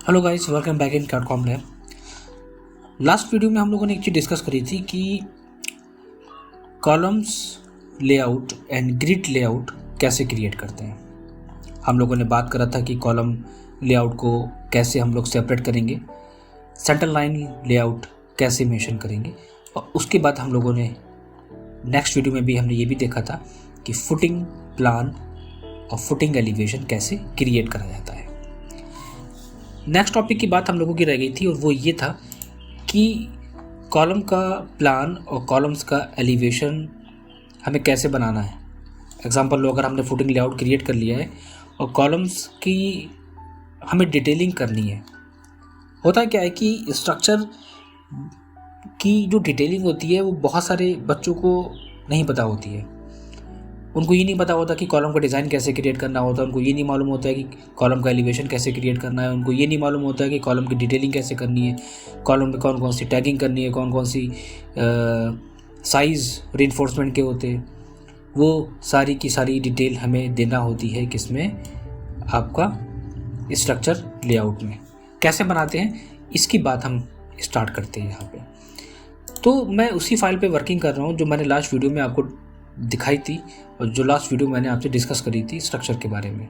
Hello guys, welcome back in CAD com lab. Last video में हम लोगों ने एक चीज़ डिस्कस करी थी कि columns layout and grid layout कैसे क्रिएट करते हैं। हम लोगों ने बात करा था कि कॉलम लेआउट को कैसे हम लोग सेपरेट करेंगे, सेंटर लाइन लेआउट कैसे मेंशन करेंगे, और उसके बाद हम लोगों ने नेक्स्ट वीडियो में भी हमने ये भी देखा था कि फुटिंग प्लान और फुटिंग एलिवेशन कैसे क्रिएट करा जाता है। नेक्स्ट टॉपिक की बात हम लोगों की रह गई थी और वो ये था कि कॉलम का प्लान और कॉलम्स का एलिवेशन हमें कैसे बनाना है। एग्जांपल लो, अगर हमने फुटिंग लेआउट क्रिएट कर लिया है और कॉलम्स की हमें डिटेलिंग करनी है। होता क्या है कि स्ट्रक्चर की जो डिटेलिंग होती है वो बहुत सारे बच्चों को नहीं पता होती है। उनको ये नहीं पता होता कि कॉलम का डिज़ाइन कैसे क्रिएट करना होता है, उनको ये नहीं मालूम होता है कि कॉलम का एलिवेशन कैसे क्रिएट करना है, उनको ये नहीं मालूम होता है कि कॉलम की डिटेलिंग कैसे करनी है, कॉलम में कौन कौन सी टैगिंग करनी है, कौन कौन सी साइज़ रिइंफोर्समेंट के होते हैं। वो सारी की सारी डिटेल हमें देना होती है किसमें, आपका स्ट्रक्चर लेआउट में। कैसे बनाते हैं इसकी बात हम स्टार्ट करते हैं यहाँ पे। तो मैं उसी फाइल पे वर्किंग कर रहा हूँ जो मैंने लास्ट वीडियो में आपको दिखाई थी और जो लास्ट वीडियो मैंने आपसे डिस्कस करी थी स्ट्रक्चर के बारे में।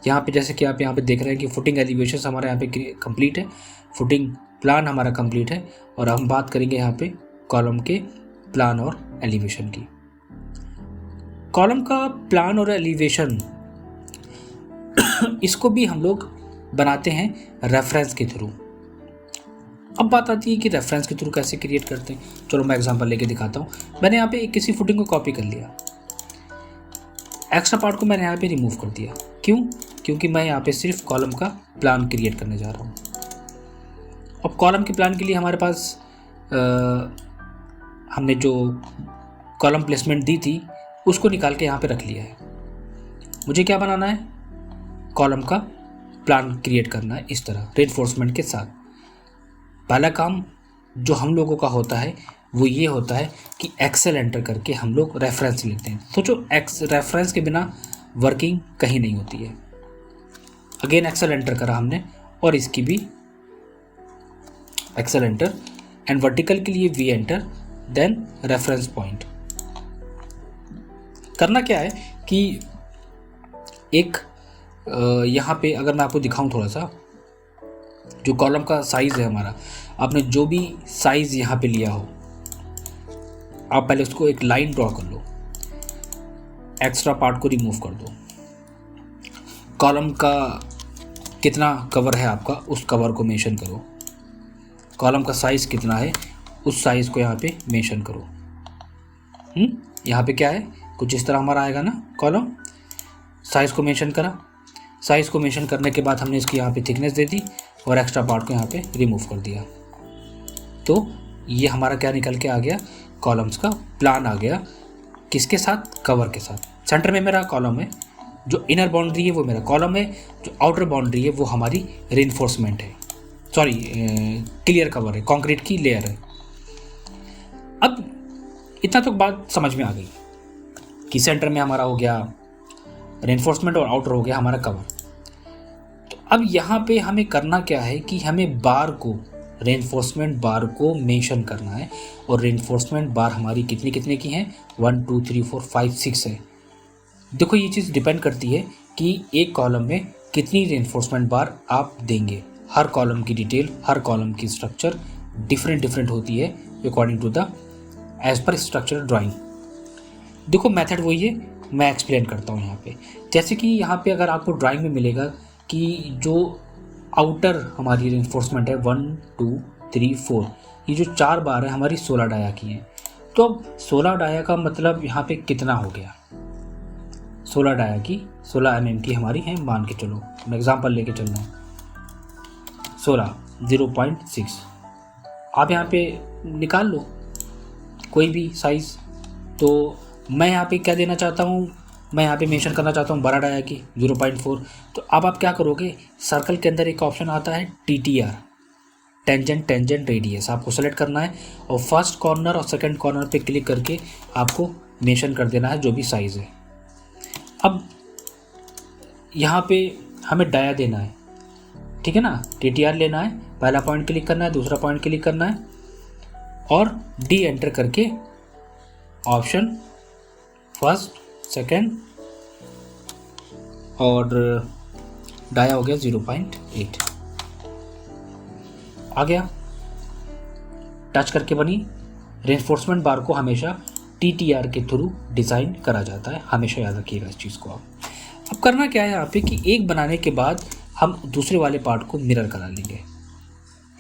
यहाँ पे जैसे कि आप यहाँ पे देख रहे हैं कि फुटिंग एलिवेशन हमारा यहाँ पे कंप्लीट है, फुटिंग प्लान हमारा कंप्लीट है, और हम बात करेंगे यहाँ पे कॉलम के प्लान और एलिवेशन की। कॉलम का प्लान और एलिवेशन इसको भी हम लोग बनाते हैं रेफरेंस के थ्रू। अब बात आती है कि रेफरेंस के थ्रू कैसे क्रिएट करते हैं। चलो मैं एग्जांपल लेके दिखाता हूँ। मैंने यहाँ पे किसी फुटिंग को कॉपी कर लिया, एक्स्ट्रा पार्ट को मैंने यहाँ पे रिमूव कर दिया। क्यों? क्योंकि मैं यहाँ पे सिर्फ कॉलम का प्लान क्रिएट करने जा रहा हूँ। अब कॉलम के प्लान के लिए हमारे पास हमने जो कॉलम प्लेसमेंट दी थी उसको निकाल के यहाँ पे रख लिया है। मुझे क्या बनाना है? कॉलम का प्लान क्रिएट करना है इस तरह रिइंफोर्समेंट के साथ। पहला काम जो हम लोगों का होता है वो ये होता है कि एक्सेल एंटर करके हम लोग रेफरेंस लेते हैं। तो जो रेफरेंस के बिना वर्किंग कहीं नहीं होती है। अगेन एक्सेल एंटर करा हमने और इसकी भी एक्सेल एंटर, एंड वर्टिकल के लिए we enter, then reference point. करना क्या है कि एक यहाँ पे अगर मैं आपको दिखाऊं थोड़ा सा, जो कॉलम का साइज़ है हमारा, आपने जो भी साइज़ यहाँ पे लिया हो, आप पहले उसको एक लाइन ड्रॉ कर लो, एक्स्ट्रा पार्ट को रिमूव कर दो। कॉलम का कितना कवर है आपका, उस कवर को मेंशन करो। कॉलम का साइज़ कितना है, उस साइज़ को यहाँ पे मेंशन करो। यहाँ पे क्या है, कुछ इस तरह हमारा आएगा ना कॉलम। साइज़ को मेंशन करा, साइज़ को मेंशन करने के बाद हमने इसकी यहाँ पे थिकनेस दे दी और एक्स्ट्रा पार्ट को यहाँ पे रिमूव कर दिया। तो ये हमारा क्या निकल के आ गया, कॉलम्स का प्लान आ गया। किसके साथ? कवर के साथ। सेंटर में मेरा कॉलम है, जो इनर बाउंड्री है वो मेरा कॉलम है, जो आउटर बाउंड्री है वो हमारी रिइंफोर्समेंट है, सॉरी क्लियर कवर है, कंक्रीट की लेयर है। अब इतना तो बात समझ में आ गई कि सेंटर में हमारा हो गया रिइंफोर्समेंट और आउटर हो गया हमारा कवर। तो अब यहाँ पे हमें करना क्या है कि हमें बार को, रिइंफोर्समेंट बार को मेंशन करना है। और रिइंफोर्समेंट बार हमारी कितनी कितने की हैं? 1 2 3 4 5 6 है। देखो ये चीज़ डिपेंड करती है कि एक कॉलम में कितनी रिइंफोर्समेंट बार आप देंगे। हर कॉलम की डिटेल, हर कॉलम की स्ट्रक्चर डिफरेंट होती है according to the as per structure drawing. देखो मेथड वही है, मैं एक्सप्लेन करता हूँ यहाँ पे। जैसे कि यहाँ पे अगर आपको ड्राइंग में मिलेगा कि जो आउटर हमारी रिइंफोर्समेंट है 1 2 3 4, ये जो 4 बार है हमारी 16 डाया की हैं। तो अब 16 डाया का मतलब यहाँ पे कितना हो गया? 16 डाया की 16 mm की हमारी है, मान के चलो, मैं एग्जांपल लेके चल रहा हूँ। 16 0.6 आप यहाँ पे निकाल लो कोई भी साइज़। तो मैं यहाँ पे क्या देना चाहता हूँ, मैं यहाँ पे मेंशन करना चाहता हूँ 12 डाया की 0.4। तो अब आप क्या करोगे, सर्कल के अंदर एक ऑप्शन आता है TTR, टेंजेंट रेडियस, आपको सेलेक्ट करना है और फर्स्ट कॉर्नर और सेकंड कॉर्नर पे क्लिक करके आपको मेंशन कर देना है जो भी साइज़ है। अब यहाँ पे हमें डाया देना है, ठीक है ना। TTR लेना है, पहला पॉइंट क्लिक करना है, दूसरा पॉइंट क्लिक करना है और D एंटर करके ऑप्शन फर्स्ट, सेकंड और डाया हो गया 0.8 आ गया। टच करके बनी। रेनफोर्समेंट बार को हमेशा TTR के थ्रू डिज़ाइन करा जाता है, हमेशा याद रखिएगा इस चीज़ को आप। अब करना क्या है यहाँ पे कि एक बनाने के बाद हम दूसरे वाले पार्ट को मिरर करा लेंगे।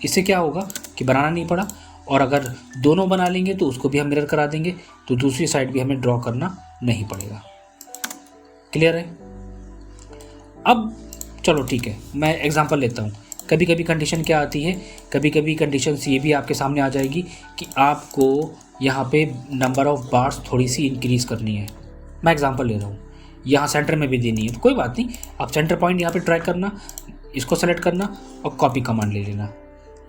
इससे क्या होगा कि बनाना नहीं पड़ा, और अगर दोनों बना लेंगे तो उसको भी हम मिरर करा देंगे, तो दूसरी साइड भी हमें ड्रॉ करना नहीं पड़ेगा। क्लियर है। अब चलो ठीक है, मैं एग्जांपल लेता हूँ। कभी कभी कंडीशन क्या आती है, कभी कभी कंडीशंस ये भी आपके सामने आ जाएगी कि आपको यहाँ पे नंबर ऑफ़ बार्स थोड़ी सी इंक्रीज़ करनी है। मैं एग्जांपल ले रहा हूँ, यहाँ सेंटर में भी देनी है तो कोई बात नहीं, आप सेंटर पॉइंट यहाँ पे ट्राई करना, इसको सेलेक्ट करना और कॉपी कमांड ले लेना,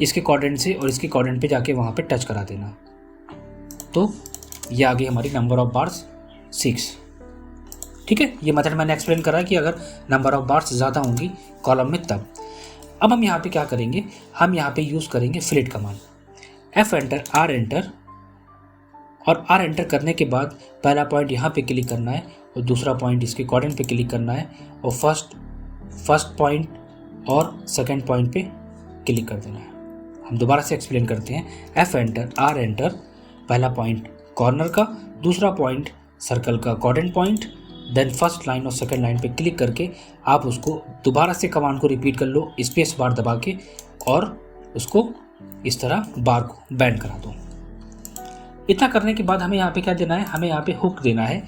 इसके कोऑर्डिनेट से और इसके कोऑर्डिनेट पे जाके वहाँ पे टच करा देना। तो ये आ गई हमारी नंबर ऑफ़ बार्स 6। ठीक है, ये मेथड मैंने एक्सप्लेन करा कि अगर नंबर ऑफ़ बार्स ज़्यादा होंगी कॉलम में तब। अब हम यहाँ पे क्या करेंगे, हम यहाँ पे यूज़ करेंगे fillet command. F enter, R enter, और R एंटर करने के बाद पहला पॉइंट यहाँ पे क्लिक करना है और दूसरा पॉइंट इसके कोऑर्डिनेट पे क्लिक करना है और फर्स्ट पॉइंट और सेकंड पॉइंट पे क्लिक कर देना है। हम दोबारा से एक्सप्लेन करते हैं। F एंटर, R एंटर, पहला पॉइंट कॉर्नर का, दूसरा पॉइंट सर्कल का coordinate point, then first line और सेकंड लाइन पे क्लिक करके आप उसको दोबारा से कमांड को रिपीट कर लो, स्पेस बार दबा के, और उसको इस तरह बार को बैंड करा दो। इतना करने के बाद हमें यहाँ पे क्या देना है, हमें यहाँ पे हुक देना है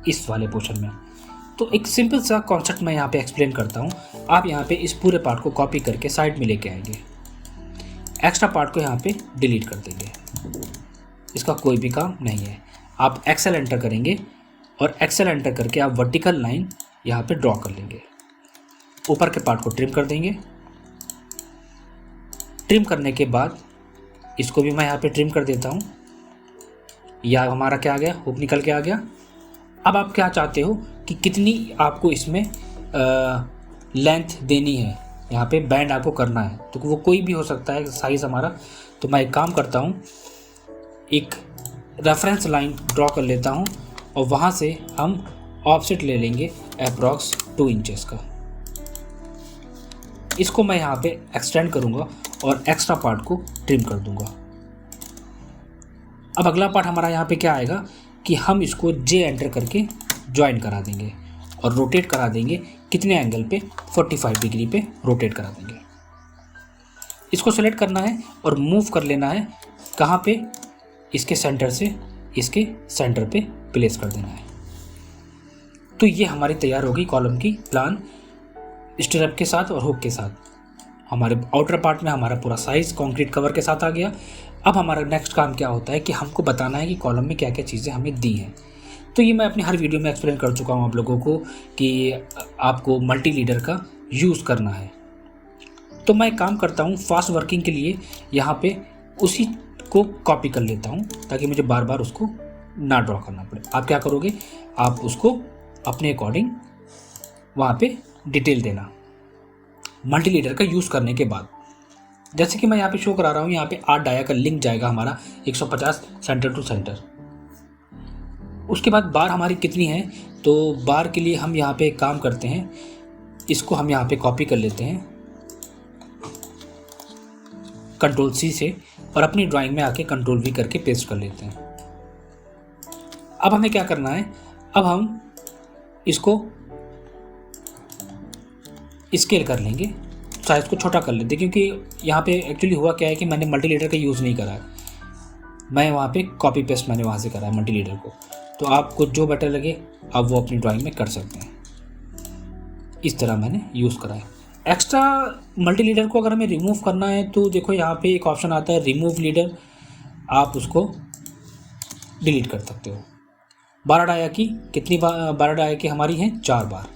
इस वाले पोर्शन में। तो एक सिंपल सा कॉन्सेप्ट मैं यहाँ पे एक्सप्लेन करता हूँ। आप यहाँ पे इस पूरे पार्ट को कॉपी करके साइड में लेके आएंगे, एक्स्ट्रा पार्ट को यहाँ पे डिलीट कर देंगे, इसका कोई भी काम नहीं है। आप एक्सेल एंटर करेंगे और एक्सेल एंटर करके आप वर्टिकल लाइन यहाँ पे ड्रॉ कर लेंगे। ऊपर के पार्ट को ट्रिम कर देंगे। ट्रिम करने के बाद इसको भी मैं यहाँ पे ट्रिम कर देता हूँ। या हमारा क्या आ गया, हुक निकल के आ गया। अब आप क्या चाहते हो कि कितनी आपको इसमें लेंथ देनी है, यहाँ पे बैंड आपको करना है, तो वो कोई भी हो सकता है साइज़ हमारा। तो मैं एक काम करता हूँ, एक रेफरेंस लाइन ड्रॉ कर लेता हूँ और वहाँ से हम ऑफसेट ले लेंगे अप्रॉक्स 2 इंचेस का। इसको मैं यहाँ पे एक्सटेंड करूँगा और एक्स्ट्रा पार्ट को ट्रिम कर दूँगा। अब अगला पार्ट हमारा यहाँ पे क्या आएगा कि हम इसको J एंटर करके ज्वाइन करा देंगे और रोटेट करा देंगे। कितने एंगल पे, 45 डिग्री पे रोटेट करा देंगे। इसको सेलेक्ट करना है और मूव कर लेना है, कहाँ पे, इसके सेंटर से इसके सेंटर पे प्लेस कर देना है। तो ये हमारी तैयार होगी कॉलम की प्लान, स्टिरअप के साथ और हुक के साथ। हमारे आउटर पार्ट में हमारा पूरा साइज़ कंक्रीट कवर के साथ आ गया। अब हमारा नेक्स्ट काम क्या होता है कि हमको बताना है कि कॉलम में क्या क्या चीज़ें हमें दी हैं। तो ये मैं अपनी हर वीडियो में एक्सप्लेन कर चुका हूँ आप लोगों को कि आपको मल्टी लीडर का यूज़ करना है। तो मैं एक काम करता हूँ, फास्ट वर्किंग के लिए यहाँ पे उसी को कॉपी कर लेता हूँ ताकि मुझे बार बार उसको ना ड्रॉ करना पड़े। आप क्या करोगे, आप उसको अपने अकॉर्डिंग वहाँ पे डिटेल देना मल्टी लीडर का यूज़ करने के बाद। जैसे कि मैं यहाँ पे शो करा रहा हूँ, यहाँ पे 8 डाया का लिंक जाएगा हमारा 150 सेंटर टू सेंटर। उसके बाद बार हमारी कितनी है, तो बार के लिए हम यहाँ पे एक काम करते हैं, इसको हम यहाँ पे कॉपी कर लेते हैं कंट्रोल C से और अपनी ड्राइंग में आके कंट्रोल V करके पेस्ट कर लेते हैं। अब हमें क्या करना है, अब हम इसको स्केल कर लेंगे, साइज़ को छोटा कर लेते हैं, क्योंकि यहाँ पे एक्चुअली हुआ क्या है कि मैंने मल्टी लीडर का यूज़ नहीं करा है, मैं वहाँ पे कॉपी पेस्ट मैंने वहाँ से करा है मल्टी लीडर को। तो आपको जो बेटर लगे आप वो अपनी ड्राइंग में कर सकते हैं। इस तरह मैंने यूज़ करा है। एक्स्ट्रा मल्टी लीडर को अगर हमें रिमूव करना है तो देखो यहाँ पे एक ऑप्शन आता है रिमूव लीडर, आप उसको डिलीट कर सकते हो। 12 डाया की कितनी बार, 12 डाया की हमारी हैं 4 बार,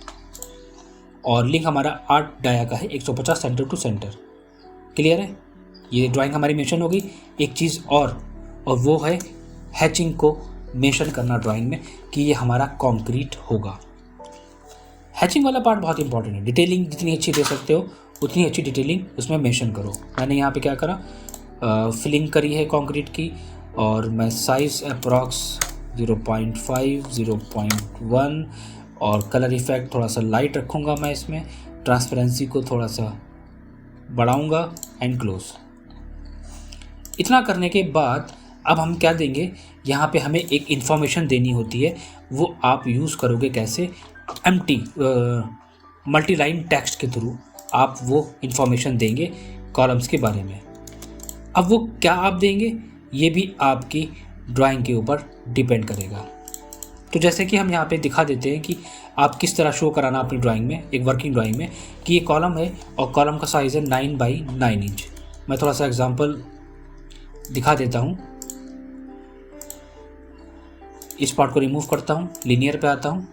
और लिंक हमारा 8 डाया का है 150 सेंटर टू सेंटर। क्लियर है, ये ड्राइंग हमारी मेंशन होगी। एक चीज़ और वो है हैचिंग को मेंशन करना ड्राइंग में कि ये हमारा कंक्रीट होगा। हैचिंग वाला पार्ट बहुत इंपॉर्टेंट है, डिटेलिंग जितनी अच्छी दे सकते हो उतनी अच्छी डिटेलिंग उसमें मेंशन करो। मैंने यहाँ पे क्या करा, फिलिंग करी है कंक्रीट की, और मैं साइज़ अप्रॉक्स 0.5 0.1 और कलर इफ़ेक्ट थोड़ा सा लाइट रखूँगा मैं इसमें, ट्रांसपेरेंसी को थोड़ा सा बढ़ाऊँगा एंड क्लोज। इतना करने के बाद अब हम क्या देंगे, यहाँ पे हमें एक इन्फॉर्मेशन देनी होती है, वो आप यूज़ करोगे कैसे, एम्प्टी मल्टी लाइन टेक्स्ट के थ्रू आप वो इन्फॉर्मेशन देंगे कॉलम्स के बारे में। अब वो क्या आप देंगे ये भी आपकी ड्राइंग के ऊपर डिपेंड करेगा। तो जैसे कि हम यहाँ पे दिखा देते हैं कि आप किस तरह शो कराना अपनी ड्राइंग में, एक वर्किंग ड्राइंग में, कि ये कॉलम है और कॉलम का साइज़ है 9x9 इंच। मैं थोड़ा सा एग्जांपल दिखा देता हूँ। इस पार्ट को रिमूव करता हूँ, लिनियर पे आता हूँ,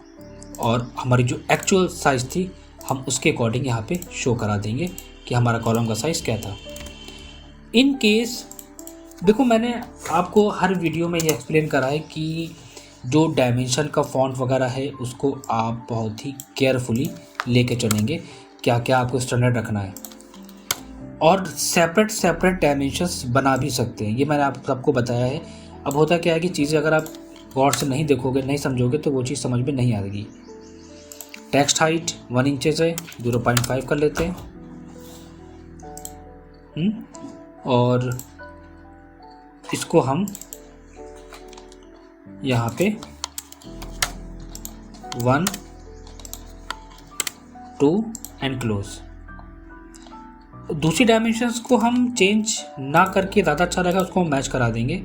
और हमारी जो एक्चुअल साइज़ थी हम उसके अकॉर्डिंग यहाँ पे शो करा देंगे कि हमारा कॉलम का साइज़ क्या था। इन केस देखो, मैंने आपको हर वीडियो में ये एक्सप्लेन करा है कि जो डायमेंशन का फॉन्ट वगैरह है उसको आप बहुत ही केयरफुली लेके चलेंगे, क्या क्या आपको स्टैंडर्ड रखना है, और सेपरेट डायमेंशंस बना भी सकते हैं, ये मैंने आप सबको बताया है। अब होता क्या है कि चीज़ें अगर आप गौर से नहीं देखोगे, नहीं समझोगे, तो वो चीज़ समझ में नहीं आएगी। टेक्स्ट हाइट 1 इंचेस है, 0.5 कर लेते हैं, और इसको हम यहाँ पे 1 2 एंड क्लोज। दूसरी डायमेंशंस को हम चेंज ना करके ज़्यादा अच्छा रहेगा, उसको हम मैच करा देंगे,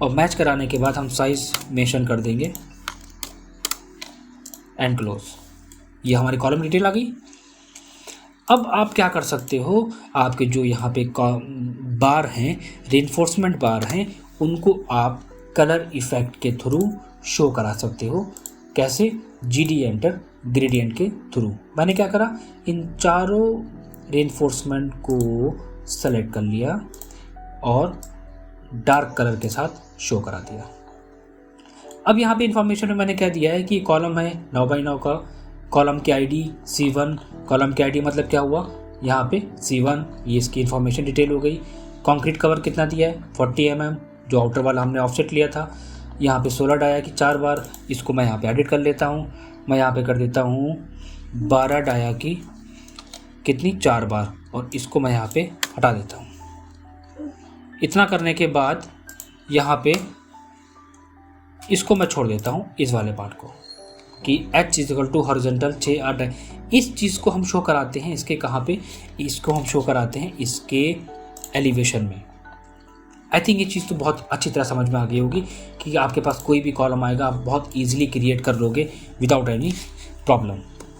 और मैच कराने के बाद हम साइज़ मेंशन कर देंगे एंड क्लोज। ये हमारी कॉलम डिटेल आ गई। अब आप क्या कर सकते हो, आपके जो यहाँ पे बार हैं, रेनफोर्समेंट बार हैं, उनको आप कलर इफ़ेक्ट के थ्रू शो करा सकते हो। कैसे, GD एंटर ग्रेडियंट के थ्रू। मैंने क्या करा, इन चारों रेनफोर्समेंट को सेलेक्ट कर लिया और डार्क कलर के साथ शो करा दिया। अब यहाँ पे इंफॉर्मेशन में मैंने क्या दिया है कि कॉलम है 9x9 का, कॉलम की आईडी C1, कॉलम की आईडी मतलब क्या हुआ, यहाँ पे C1, ये इसकी इंफॉर्मेशन डिटेल हो गई। कंक्रीट कवर कितना दिया है 40 mm, जो आउटर वाला हमने ऑफसेट लिया था। यहाँ पे 16 डाया की 4 बार, इसको मैं यहाँ पे एडिट कर लेता हूँ। मैं यहाँ पे कर देता हूँ 12 डाया की कितनी 4 बार, और इसको मैं यहाँ पे हटा देता हूँ। इतना करने के बाद यहाँ पे इसको मैं छोड़ देता हूँ, इस वाले पार्ट को, कि H = हॉरिजॉन्टल 6 8। इस चीज़ को हम शो कराते हैं इसके कहाँ पे, इसको हम शो कराते हैं इसके एलिवेशन में। आई थिंक ये चीज़ तो बहुत अच्छी तरह समझ में आ गई होगी कि आपके पास कोई भी कॉलम आएगा आप बहुत ईजिली क्रिएट कर लोगे विदाउट एनी प्रॉब्लम।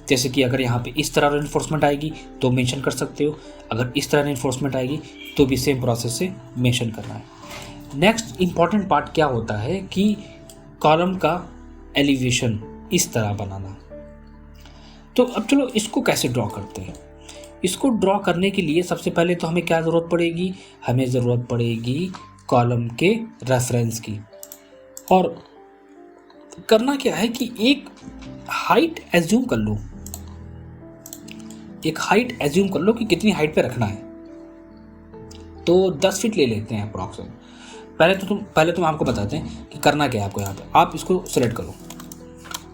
जैसे कि अगर यहाँ पे इस तरह रेनफोर्समेंट आएगी तो मेंशन कर सकते हो, अगर इस तरह रेनफोर्समेंट आएगी तो भी सेम प्रोसेस से मेंशन करना है। नेक्स्ट इंपॉर्टेंट पार्ट क्या होता है कि कॉलम का एलिवेशन इस तरह बनाना। तो अब चलो इसको कैसे ड्रॉ करते हैं। इसको ड्रॉ करने के लिए सबसे पहले तो हमें क्या ज़रूरत पड़ेगी, हमें ज़रूरत पड़ेगी कॉलम के रेफरेंस की। और करना क्या है कि एक हाइट एज्यूम कर लो, एक हाइट एज्यूम कर लो कि कितनी हाइट पे रखना है। तो 10 फीट ले लेते हैं अप्रॉक्सिमेट। पहले तो हम आपको बताते हैं कि करना क्या है आपको। यहाँ पे आप इसको सेलेक्ट करो,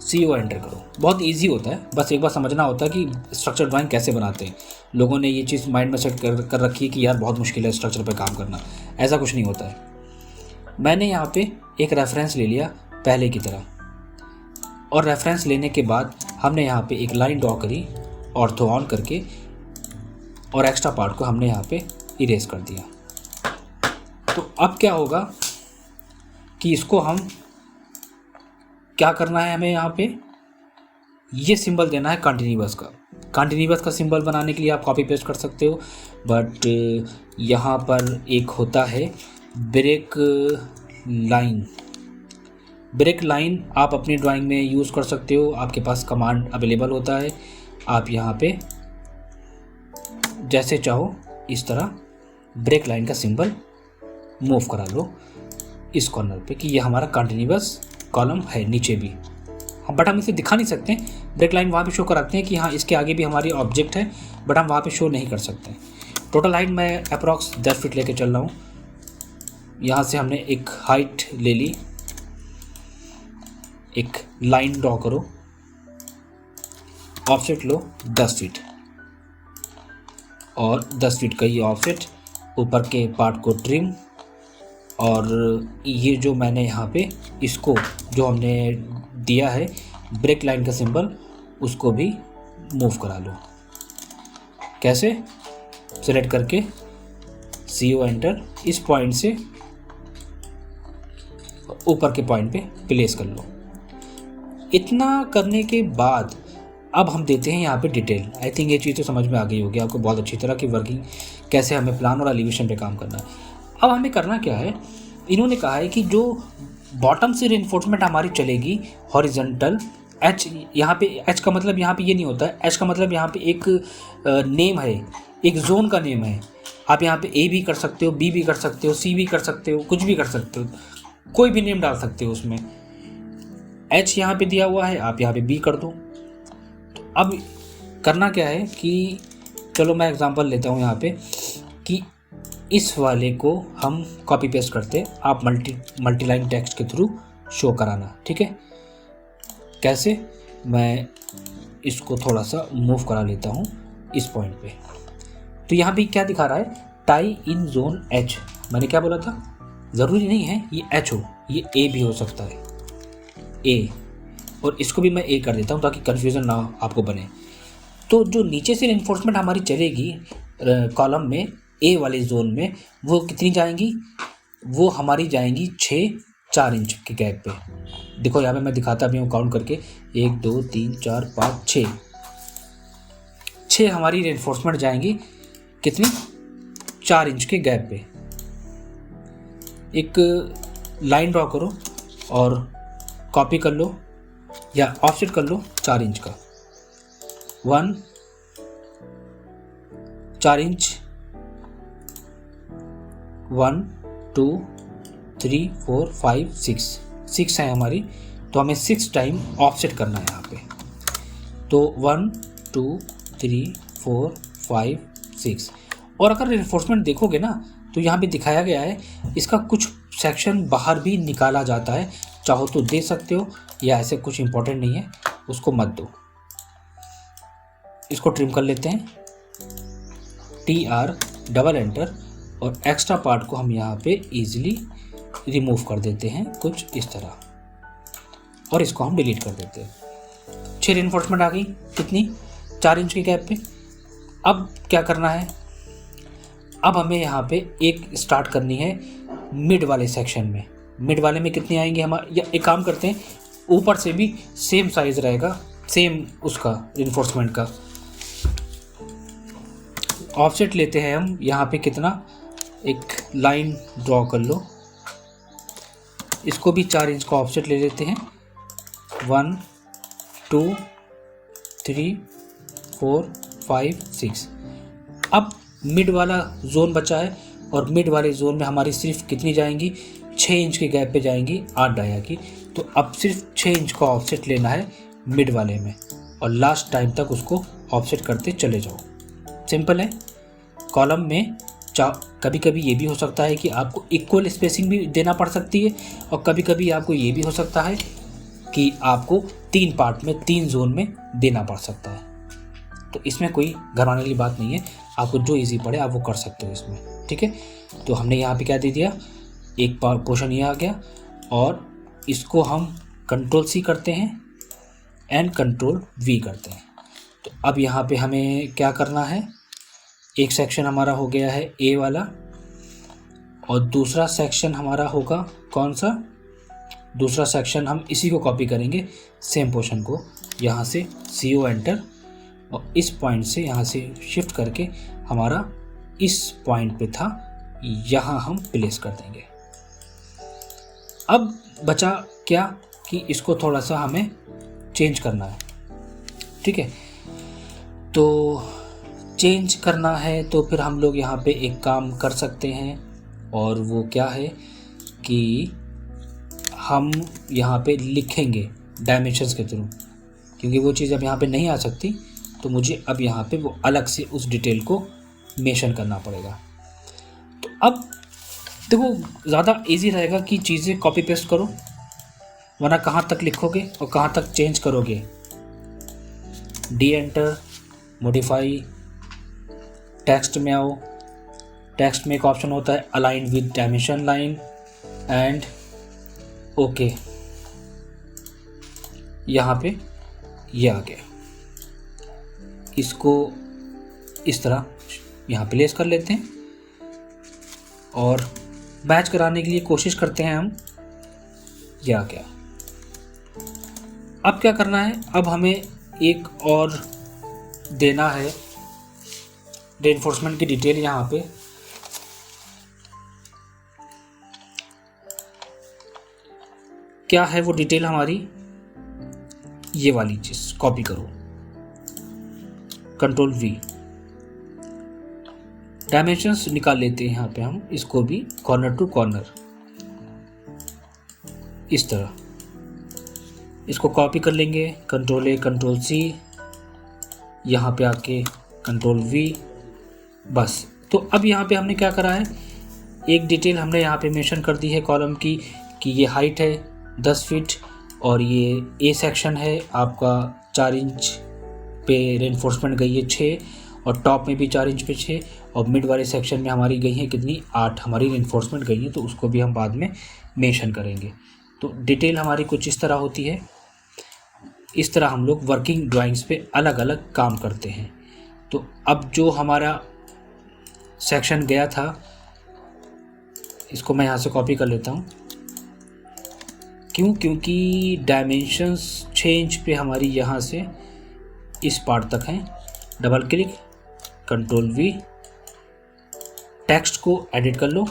CO एंटर करो। बहुत इजी होता है, बस एक बार समझना होता है कि स्ट्रक्चर ड्राइंग कैसे बनाते हैं। लोगों ने ये चीज़ माइंड में सेट कर रखी है कि यार बहुत मुश्किल है स्ट्रक्चर पे काम करना। ऐसा कुछ नहीं होता है। मैंने यहाँ पे एक रेफरेंस ले लिया पहले की तरह, और रेफरेंस लेने के बाद हमने यहाँ पे एक लाइन ड्रॉ करी ऑर्थो ऑन करके, और एक्स्ट्रा पार्ट को हमने यहाँ पे इरेज कर दिया। तो अब क्या होगा कि इसको हम क्या करना है, हमें यहाँ पे ये सिंबल देना है कंटिन्यूअस का। कंटिन्यूअस का सिंबल बनाने के लिए आप कॉपी पेस्ट कर सकते हो, बट यहाँ पर एक होता है ब्रेक लाइन। ब्रेक लाइन आप अपनी ड्राइंग में यूज़ कर सकते हो, आपके पास कमांड अवेलेबल होता है। आप यहाँ पे जैसे चाहो इस तरह ब्रेक लाइन का सिंबल मूव करा लो इस कॉर्नर पे कि ये हमारा कंटिन्यूअस कॉलम है। नीचे भी बट हम इसे दिखा नहीं सकते। ब्रेक लाइन वहाँ पे शो कराते हैं कि हाँ इसके आगे भी हमारी ऑब्जेक्ट है, बट हम वहाँ पे शो नहीं कर सकते। टोटल हाइट मैं अप्रॉक्स 10 फीट लेके चल रहा हूँ। यहाँ से हमने एक हाइट ले ली, एक लाइन ड्रॉ करो, ऑफसेट लो 10 फीट, और 10 फीट का ये ऑफसेट, ऊपर के पार्ट को ट्रिम, और ये जो मैंने यहाँ पे इसको जो हमने दिया है ब्रेक लाइन का सिंबल, उसको भी मूव करा लो। कैसे? सेलेक्ट करके CO एंटर, इस पॉइंट से ऊपर के पॉइंट पे प्लेस कर लो। इतना करने के बाद अब हम देते हैं यहाँ पे डिटेल। आई थिंक ये चीज़ तो समझ में आ गई होगी आपको बहुत अच्छी तरह की वर्किंग, कैसे हमें प्लान और एलिवेशन पे काम करना है। अब हमें करना क्या है, इन्होंने कहा है कि जो बॉटम से रेनफोर्समेंट हमारी चलेगी हॉरिजॉन्टल, एच, यहाँ पे एच का मतलब यहाँ पे ये नहीं होता है, एच का मतलब यहाँ पे एक नेम है, एक जोन का नेम है। आप यहाँ पे ए भी कर सकते हो, बी भी कर सकते हो, सी भी कर सकते हो, कुछ भी कर सकते हो, कोई भी नेम डाल सकते हो उसमें। एच यहाँ पे दिया हुआ है, आप यहाँ पे बी कर दो। तो अब करना क्या है कि चलो मैं एग्जांपल लेता हूँ यहाँ पे कि इस वाले को हम कॉपी पेस्ट करते, आप मल्टीलाइन टेक्स्ट के थ्रू शो कराना, ठीक है। कैसे? मैं इसको थोड़ा सा मूव करा लेता हूँ इस पॉइंट पे। तो यहाँ पे क्या दिखा रहा है, टाई इन जोन एच। मैंने क्या बोला था, ज़रूरी नहीं है ये एच हो, ये ए भी हो सकता है, ए, और इसको भी मैं ए कर देता हूँ ताकि कन्फ्यूज़न ना आपको बने। तो जो नीचे से रेनफोर्समेंट हमारी चलेगी कॉलम में, ए वाले जोन में, वो कितनी जाएंगी, वो हमारी जाएंगी 4 इंच के गैप पे। देखो यहाँ पे मैं दिखाता भी हूँ काउंट करके, 1 2 3 4 5 6 हमारी रेनफोर्समेंट जाएंगी, कितनी, 4 इंच के गैप पे। एक लाइन ड्रॉ करो और कॉपी कर लो या ऑफसेट कर लो 4 इंच का, 1 4 इंच, 1 2 3 4 5 6 है हमारी, तो हमें 6 टाइम ऑफसेट करना है यहाँ पे। तो 1 2 3 4 5 6। और अगर रेनफोर्समेंट देखोगे ना तो यहाँ पे दिखाया गया है, इसका कुछ सेक्शन बाहर भी निकाला जाता है, चाहो तो दे सकते हो, या ऐसे कुछ इंपॉर्टेंट नहीं है, उसको मत दो। इसको ट्रिम कर लेते हैं, TR डबल एंटर, और एक्स्ट्रा पार्ट को हम यहाँ पे इजीली रिमूव कर देते हैं कुछ इस तरह, और इसको हम डिलीट कर देते हैं। 6 रेनफोर्समेंट आ गई, कितनी, 4 इंच के गैप पे। अब क्या करना है, अब हमें यहाँ पे एक स्टार्ट करनी है मिड वाले सेक्शन में। मिड वाले में कितनी आएंगी हमारे, या एक काम करते हैं, ऊपर से भी सेम साइज रहेगा, सेम उसका रेनफोर्समेंट का। ऑफसेट लेते हैं हम यहाँ पे कितना, एक लाइन ड्रॉ कर लो, इसको भी 4 इंच का ऑफसेट ले लेते हैं, 1 2 3 4 5 6। अब मिड वाला जोन बचा है, और मिड वाले जोन में हमारी सिर्फ कितनी जाएंगी, 6 इंच के गैप पे जाएंगी 8 डाया की। तो अब सिर्फ 6 इंच का ऑफसेट लेना है मिड वाले में, और लास्ट टाइम तक उसको ऑफसेट करते चले जाओ। सिंपल है। कॉलम में कभी कभी ये भी हो सकता है कि आपको इक्वल स्पेसिंग भी देना पड़ सकती है, और कभी कभी आपको ये भी हो सकता है कि आपको 3 पार्ट में, 3 जोन में देना पड़ सकता है। तो इसमें कोई घबराने वाली बात नहीं है, आपको जो इजी पड़े आप वो कर सकते हो इसमें, ठीक है। तो हमने यहाँ पे क्या दे दिया, एक पोर्शन ये आ गया, और इसको हम Ctrl+C करते हैं एंड Ctrl+V करते हैं। तो अब यहाँ पे हमें क्या करना है, एक सेक्शन हमारा हो गया है ए वाला, और दूसरा सेक्शन हमारा होगा कौन सा, दूसरा सेक्शन हम इसी को कॉपी करेंगे, सेम पोर्शन को, यहाँ से CO एंटर, और इस पॉइंट से यहाँ से शिफ्ट करके हमारा इस पॉइंट पे था, यहाँ हम प्लेस कर देंगे। अब बचा क्या कि इसको थोड़ा सा हमें चेंज करना है, ठीक है। तो चेंज करना है तो फिर हम लोग यहाँ पे एक काम कर सकते हैं, और वो क्या है कि हम यहाँ पे लिखेंगे डायमेंशंस के थ्रू, क्योंकि वो चीज़ अब यहाँ पे नहीं आ सकती, तो मुझे अब यहाँ पे वो अलग से उस डिटेल को मेंशन करना पड़ेगा। तो अब देखो ज़्यादा इजी रहेगा कि चीज़ें कॉपी पेस्ट करो, वरना कहाँ तक लिखोगे और कहाँ तक चेंज करोगे। डी एंटर, मॉडिफाई, टेक्स्ट में आओ, टेक्स्ट में एक ऑप्शन होता है align with dimension line and okay, यहाँ पे ये आ गया। इसको इस तरह यहाँ प्लेस कर लेते हैं और मैच कराने के लिए कोशिश करते हैं हम। ये आ गया। अब क्या करना है, अब हमें एक और देना है रेनफोर्समेंट की डिटेल। यहाँ पे क्या है वो डिटेल हमारी, ये वाली चीज कॉपी करो, कंट्रोल वी, डायमेंशंस निकाल लेते हैं यहाँ पे हम, इसको भी कॉर्नर टू कॉर्नर इस तरह इसको कॉपी कर लेंगे। कंट्रोल ए, कंट्रोल सी, यहाँ पे आके कंट्रोल वी, बस। तो अब यहाँ पे हमने क्या करा है, एक डिटेल हमने यहाँ पे मेंशन कर दी है कॉलम की कि ये हाइट है 10 फीट और ये ए सेक्शन है आपका 4 इंच पे रेनफोर्समेंट गई है 6, और टॉप में भी 4 इंच पे 6, और मिड वाले सेक्शन में हमारी गई है कितनी 8 हमारी रेनफोर्समेंट गई है, तो उसको भी हम बाद में मेंशन करेंगे। तो डिटेल हमारी कुछ इस तरह होती है। इस तरह हम लोग वर्किंग ड्राइंग्स पे अलग अलग काम करते हैं। तो अब जो हमारा सेक्शन गया था, इसको मैं यहाँ से कॉपी कर लेता हूँ। क्योंकि डायमेंशंस 6 इंच पे हमारी यहाँ से इस पार्ट तक हैं। Double click, control we, text को एडिट कर लो,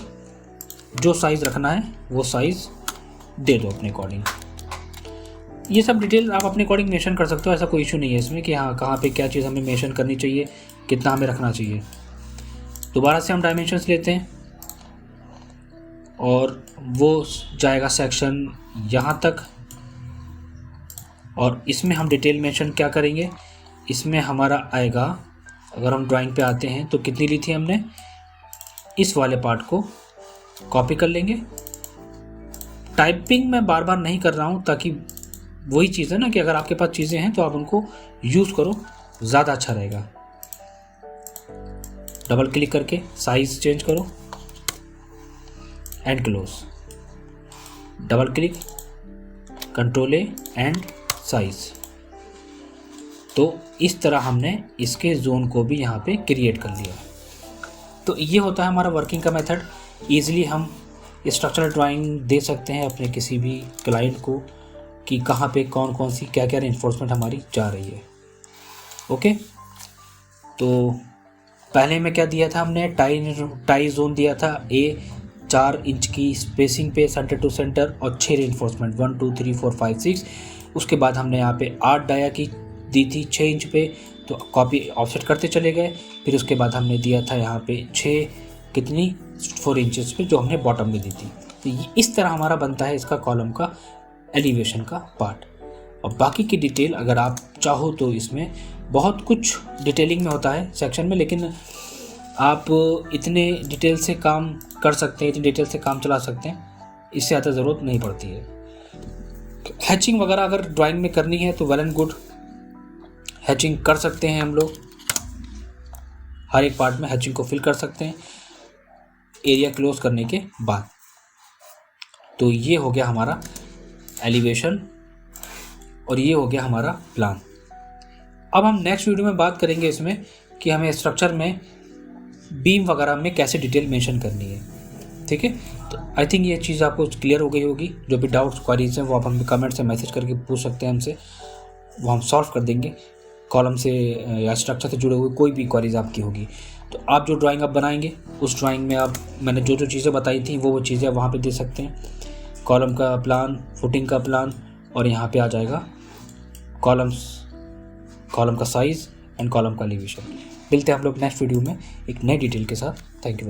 जो साइज़ रखना है वो साइज़ दे दो अपने अकॉर्डिंग। ये सब डिटेल आप अपने अकॉर्डिंग मेंशन कर सकते हो, ऐसा कोई इशू नहीं है इसमें कि हाँ कहाँ पे क्या चीज़ हमें मेंशन करनी चाहिए, कितना हमें रखना चाहिए। दोबारा से हम डायमेंशंस लेते हैं और वो जाएगा सेक्शन यहाँ तक, और इसमें हम डिटेल मेंशन क्या करेंगे, इसमें हमारा आएगा, अगर हम ड्राइंग पे आते हैं तो कितनी ली थी हमने, इस वाले पार्ट को कॉपी कर लेंगे। टाइपिंग मैं बार बार नहीं कर रहा हूँ, ताकि वही चीज़ है ना कि अगर आपके पास चीज़ें हैं तो आप उनको यूज़ करो, ज़्यादा अच्छा रहेगा। डबल क्लिक करके साइज़ चेंज करो and close, double click, control A and size. तो इस तरह हमने इसके जोन को भी यहाँ पे क्रिएट कर लिया। तो ये होता है हमारा वर्किंग का मेथड। ईजिली हम स्ट्रक्चरल ड्राइंग दे सकते हैं अपने किसी भी क्लाइंट को कि कहाँ पे कौन कौन सी क्या क्या रेनफोर्समेंट हमारी जा रही है। ओके, तो पहले में क्या दिया था हमने, टाई जोन दिया था ए 4 इंच की स्पेसिंग पे सेंटर टू सेंटर और 6 रेनफोर्समेंट 1 2 3 4 5 6। उसके बाद हमने यहाँ पे 8 डाया की दी थी 6 इंच पे, तो कॉपी ऑफसेट करते चले गए। फिर उसके बाद हमने दिया था यहाँ पे 4 इंचेस पे, जो हमने बॉटम में दी थी। तो इस तरह हमारा बनता है इसका कॉलम का एलिवेशन का पार्ट। और बाकी की डिटेल अगर आप चाहो तो इसमें बहुत कुछ डिटेलिंग में होता है सेक्शन में, लेकिन आप इतने डिटेल से काम कर सकते हैं, इतनी डिटेल से काम चला सकते हैं, इससे ज़्यादा ज़रूरत नहीं पड़ती है। हैचिंग वगैरह अगर ड्राइंग में करनी है तो वेल एंड गुड, हैचिंग कर सकते हैं हम लोग, हर एक पार्ट में हैचिंग को फिल कर सकते हैं एरिया क्लोज करने के बाद। तो ये हो गया हमारा एलिवेशन और ये हो गया हमारा प्लान। अब हम नेक्स्ट वीडियो में बात करेंगे इसमें कि हमें स्ट्रक्चर में बीम वगैरह में कैसे डिटेल मेंशन करनी है। ठीक है, तो आई थिंक ये चीज़ आपको क्लियर हो गई होगी। जो भी डाउट्स क्वेरीज हैं वो आप हमें कमेंट से मैसेज करके पूछ सकते हैं हमसे, वो हम सॉल्व कर देंगे। कॉलम से या स्ट्रक्चर से जुड़े हुए कोई भी क्वेरीज आपकी होगी तो आप जो ड्राइंग आप बनाएंगे उस ड्राइंग में आप मैंने जो जो चीज़ें बताई थी वो चीज़ें वहाँ पे दे सकते हैं। कॉलम का प्लान, फुटिंग का प्लान, और यहाँ पे आ जाएगा कॉलम का साइज़ एंड कॉलम का एलिवेशन। मिलते हैं हम लोग नेक्स्ट वीडियो में एक नई डिटेल के साथ। Thank you.